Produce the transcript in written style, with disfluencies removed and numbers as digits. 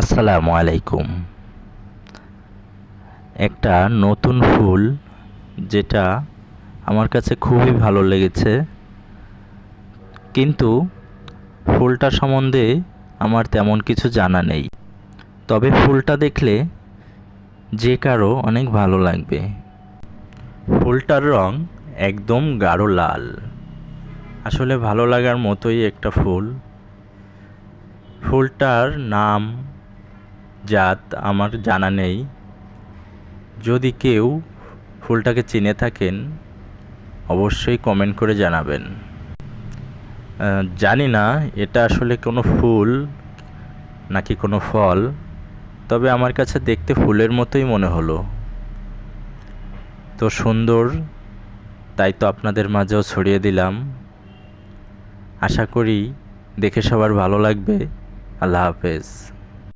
আসসালামু আলাইকুম। একটা নতুন ফুল যেটা আমার কাছে খুবই ভালো লেগেছে, কিন্তু ফুলটা সম্বন্ধে আমার তেমন কিছু জানা নেই। তবে ফুলটা দেখলে যে কারো অনেক ভালো লাগবে। ফুলটার রং একদম গাঢ় লাল, আসলে ভালো লাগার মতোই একটা ফুল। ফুলটার নাম জাত আমার জানা নেই। যদি কেউ ফুলটাকে চিনে থাকেন অবশ্যই কমেন্ট করে জানাবেন। জানি না এটা আসলে কোনো ফুল নাকি কোনো ফল, তবে আমার কাছে দেখতে ফুলের মতোই মনে হলো। তো সুন্দর, তাই তো আপনাদের মাঝেও ছড়িয়ে দিলাম। আশা করি দেখে সবার ভালো লাগবে। আল্লাহ হাফেজ।